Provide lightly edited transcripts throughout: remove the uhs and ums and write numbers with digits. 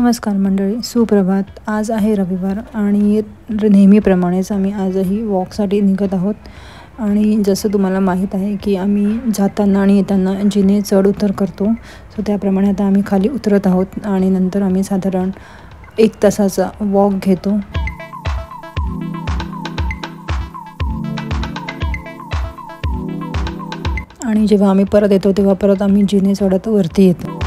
नमस्कार मंडळी, सुप्रभात। आज आहे रविवार आणि नेहमीप्रमाणेच आम्ही आजही वॉकसाठी निघत आहोत। आणि जसं तुम्हाला माहीत आहे की आम्ही जाताना आणि येताना जिने चढ उतर करतो, सो त्याप्रमाणे आता आम्ही खाली उतरत आहोत आणि नंतर आम्ही साधारण 1 तासाचा वॉक घेतो। आणि जेव्हा आम्ही परत येतो तेव्हा परत आम्ही जिने चढत वरती येतो।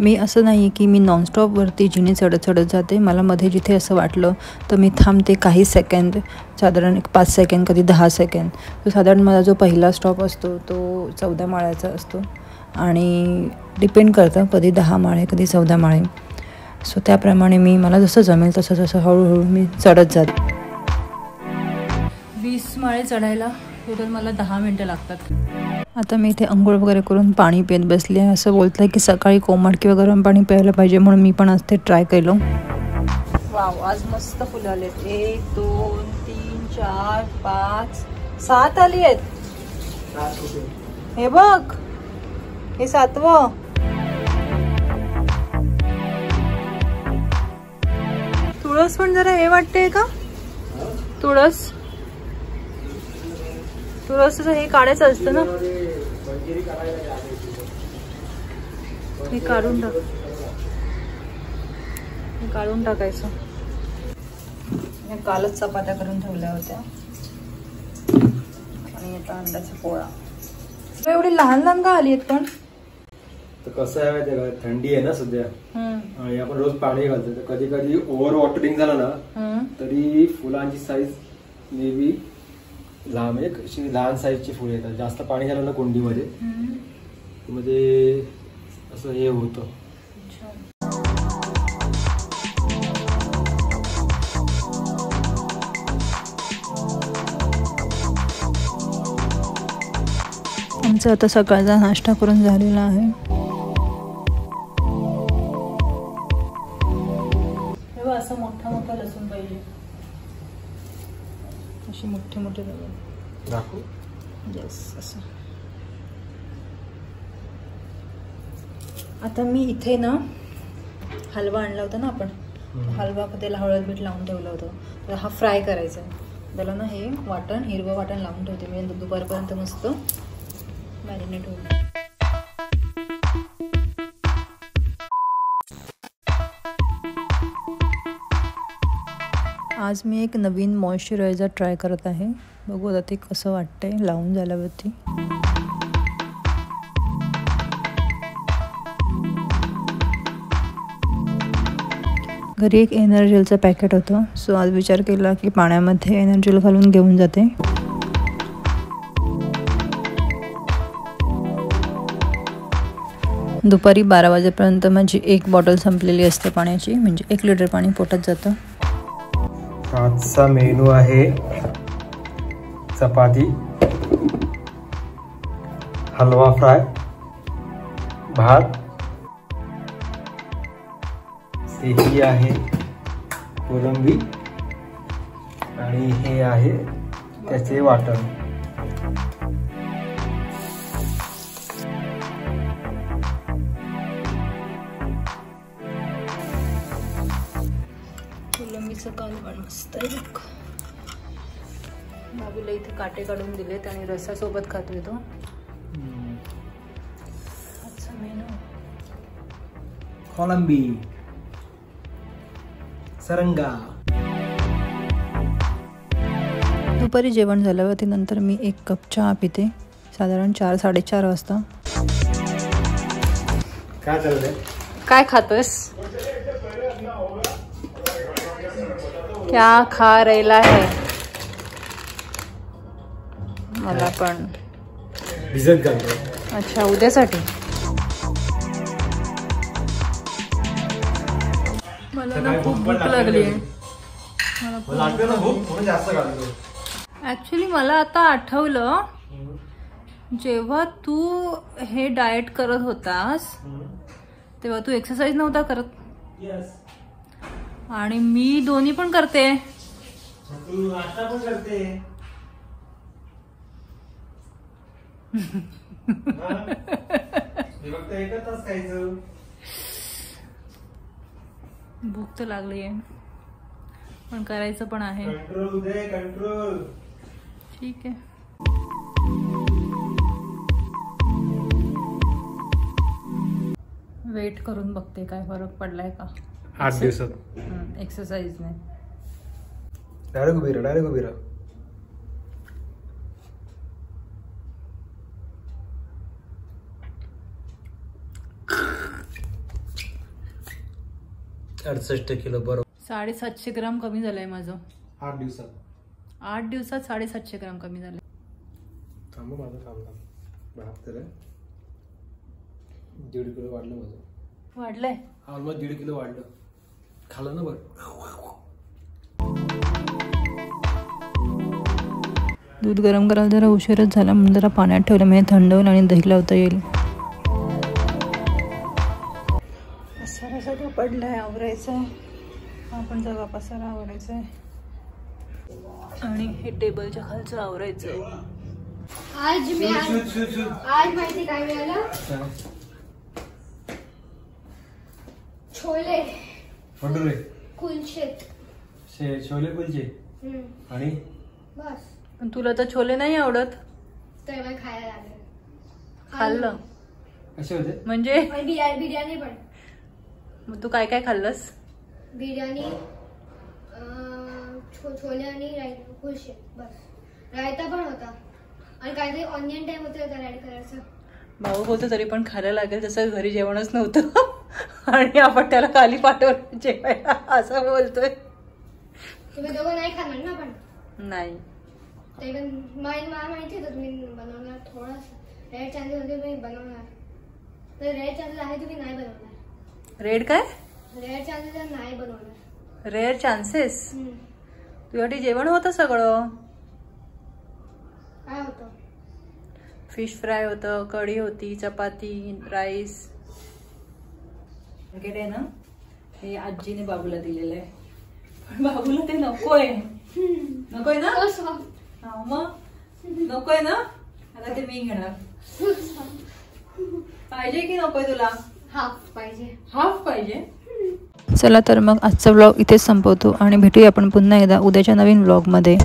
मी असं नाही की मी नॉनस्टॉपवरती जिने चढत जाते। मला मध्ये जिथे असं वाटलं तर मी थांबते काही सेकंद, साधारण 5 सेकंद, कधी 10 सेकंद। तो साधारण माझा जो पहिला स्टॉप असतो तो 14 माळ्याचा असतो आणि डिपेंड करतं, कधी 10 माळे कधी 14 माळे। सो त्याप्रमाणे मला जसं जमेल तसं हळूहळू मी चढत जाते। 20 माळे चढायला टोटल मला 10 मिनिटं लागतात। आता मी इथे अंघोळ वगैरे करून पाणी पित बसले आहे। असं बोलतं की सकाळी कोमट किंवा गरम पाणी प्यायला पाहिजे, म्हणून मी पण आज ते ट्राय केलं। वाव, आज मस्त फुलं आलेत। 1 2 3 4 5 7 आली आहेत। हे बघ, हे 7वं। तुळस पण जरा हे वाटते का? तुळस हे काढायचं असतं ना, हे काढून टाकायचं। कालच चपात्या करून ठेवल्या होत्या आणि आता अंड्याचा पोळा। एवढी लहान का आली आहेत पण? तर कसं आहे माहिती का, थंडी आहे ना सध्या आणि आपण रोज पाणी घालतो, तर कधी कधी ओव्हर वॉटरिंग झालं ना तरी फुलांची साईज मे बी लहान साईजची फुलं येतात। जास्त पाणी झालं ना कुंडीमध्ये मध्ये असं हे होतं। आमचा आता सकाळचा नाश्ता करून झालेला आहे। तेव्हा असं मोठा लसूण पाहिजे, अशी मोठे दाखवू। येस, असं। आता मी इथे ना हलवा आणला होता ना आपण, हलवा त्याला हळद मीठ लावून ठेवलं होतं, तर हा फ्राय करायचा आहे। त्याला ना हे हिरवं वाटण लावून ठेवते मी, दुपारपर्यंत मस्त मॅरिनेट होईल। आज मी एक नवीन मॉइश्चरायझर ट्राय करत आहे, बघू आता ते कसं वाटतंय लावून झाल्यावरती। घरी एक एनर्जेलचं पॅकेट होतं, सो आज विचार केला की पाण्यामध्ये एनर्जेल घालून घेऊन जाते। दुपारी 12 वाजेपर्यंत माझी 1 बॉटल संपलेली असते पाण्याची, म्हणजे 1 लिटर पाणी पोटात जातं। आजचा मेनू आहे चपाती, हलवा फ्राय, भात, ही आहे कोलंबी आणि हे आहे त्याचे वाटण। कोलंबीचं कालवण मस्त आहे बघ। बाबूला इथे काटे काढून दिलेत आणि रसासोबत खातोय तो। आजचा मेनू कोलंबी, सरंगा। दुपारी जेवण झाल्यावरती नंतर मी 1 कप चहा पिते, साधारण 4-4:30 वाजता। काय चाललंय? काय खातोयस? क्या खा रहिला है? मला पण भिजत घालतो। अच्छा, उद्यासाठी। मला ना खूप भूक लागली आहे। ऍक्च्युली मला आता आठवलं, जेव्हा तू हे डाएट करत होतास तेव्हा तू एक्सरसाइज नव्हता करत। आणि मी दोन्ही पण करते। फक्त एकच तास खायचं. भूक तर लागली आहे पण करायचं पण आहे. कंट्रोल उदय कंट्रोल. ठीक आहे. वेट करून बघते काय फरक पडलाय का 8 दिवसात एक्सरसाइजने. डायरेक्ट उभी राहा, डायरेक्ट उभी राहा. किलो बरोबर. 750 ग्राम कमी झालंय माझं 8 दिवसात. 8 दिवसात 750 ग्राम कमी झाले. थांब माझं थांब. बाप तर 1.5 किलो वाढलं माझं. वाढलंय ऑलमोस्ट 1.5 किलो वाढलं. खाल्लं ना बरं. दूध गरम करायला जरा उशीरच झाला म्हणून जरा पाण्यात ठेवलं म्हणजे थंड होईल आणि दही लावता येईल. पसारा सगळं पडलाय आवरायचं आहे. आपण सगळा पसारा आवरायचा आहे आणि हे टेबलच्या खालचं आवरायचं आहे. आज माहिती काय मिळालं? छोले कुलचे. छोले कुलचे आणि बस. पण तुला तर छोले नाही आवडत. तर मला खायला लागलं. खाल्लं कसे होते म्हणजे बिर्याणी पण. मग तू काय काय खाल्लंस? बिर्याणी, छोले आणि कुलचे बस. रायता पण होता आणि काहीतरी ऑनियन टाइम होतं का ऍड करायचं. भाऊ बोलतो तरी पण खायला लागेल जसं घरी जेवणच नव्हतं आणि आपण त्याला खाली पाठवलं जेवायला असं बोलतोय. तुम्ही दोघं नाही खाणार ना पण. नाही ते पण मला माहिती होतं तुम्ही बनवणार. थोडासा रेड चान्सेस होते तुम्ही बनवणार. तर रेड चान्सेस आहे तुम्ही नाही बनवणार. रेड काय? रेड चान्सेस नाही बनवणार. Rare chances. तुझ्यासाठी जेवण होतं सगळं. काय होतं? फिश फ्राय होतं, कढी होती, चपाती, राईस. आहे ना हे आजीने बाबूला दिलेलं आहे पण बाबूला ते नकोय. नकोय ना? हा मग नकोय ना. आता ते मी घेणार. पाहिजे की नकोय तुला? हाफ पाहिजे. हाफ पाहिजे. चला तर मग आजचा व्लॉग इथेच संपवतो आणि भेटूया आपण पुन्हा एकदा उद्याच्या नवीन व्लॉगमध्ये.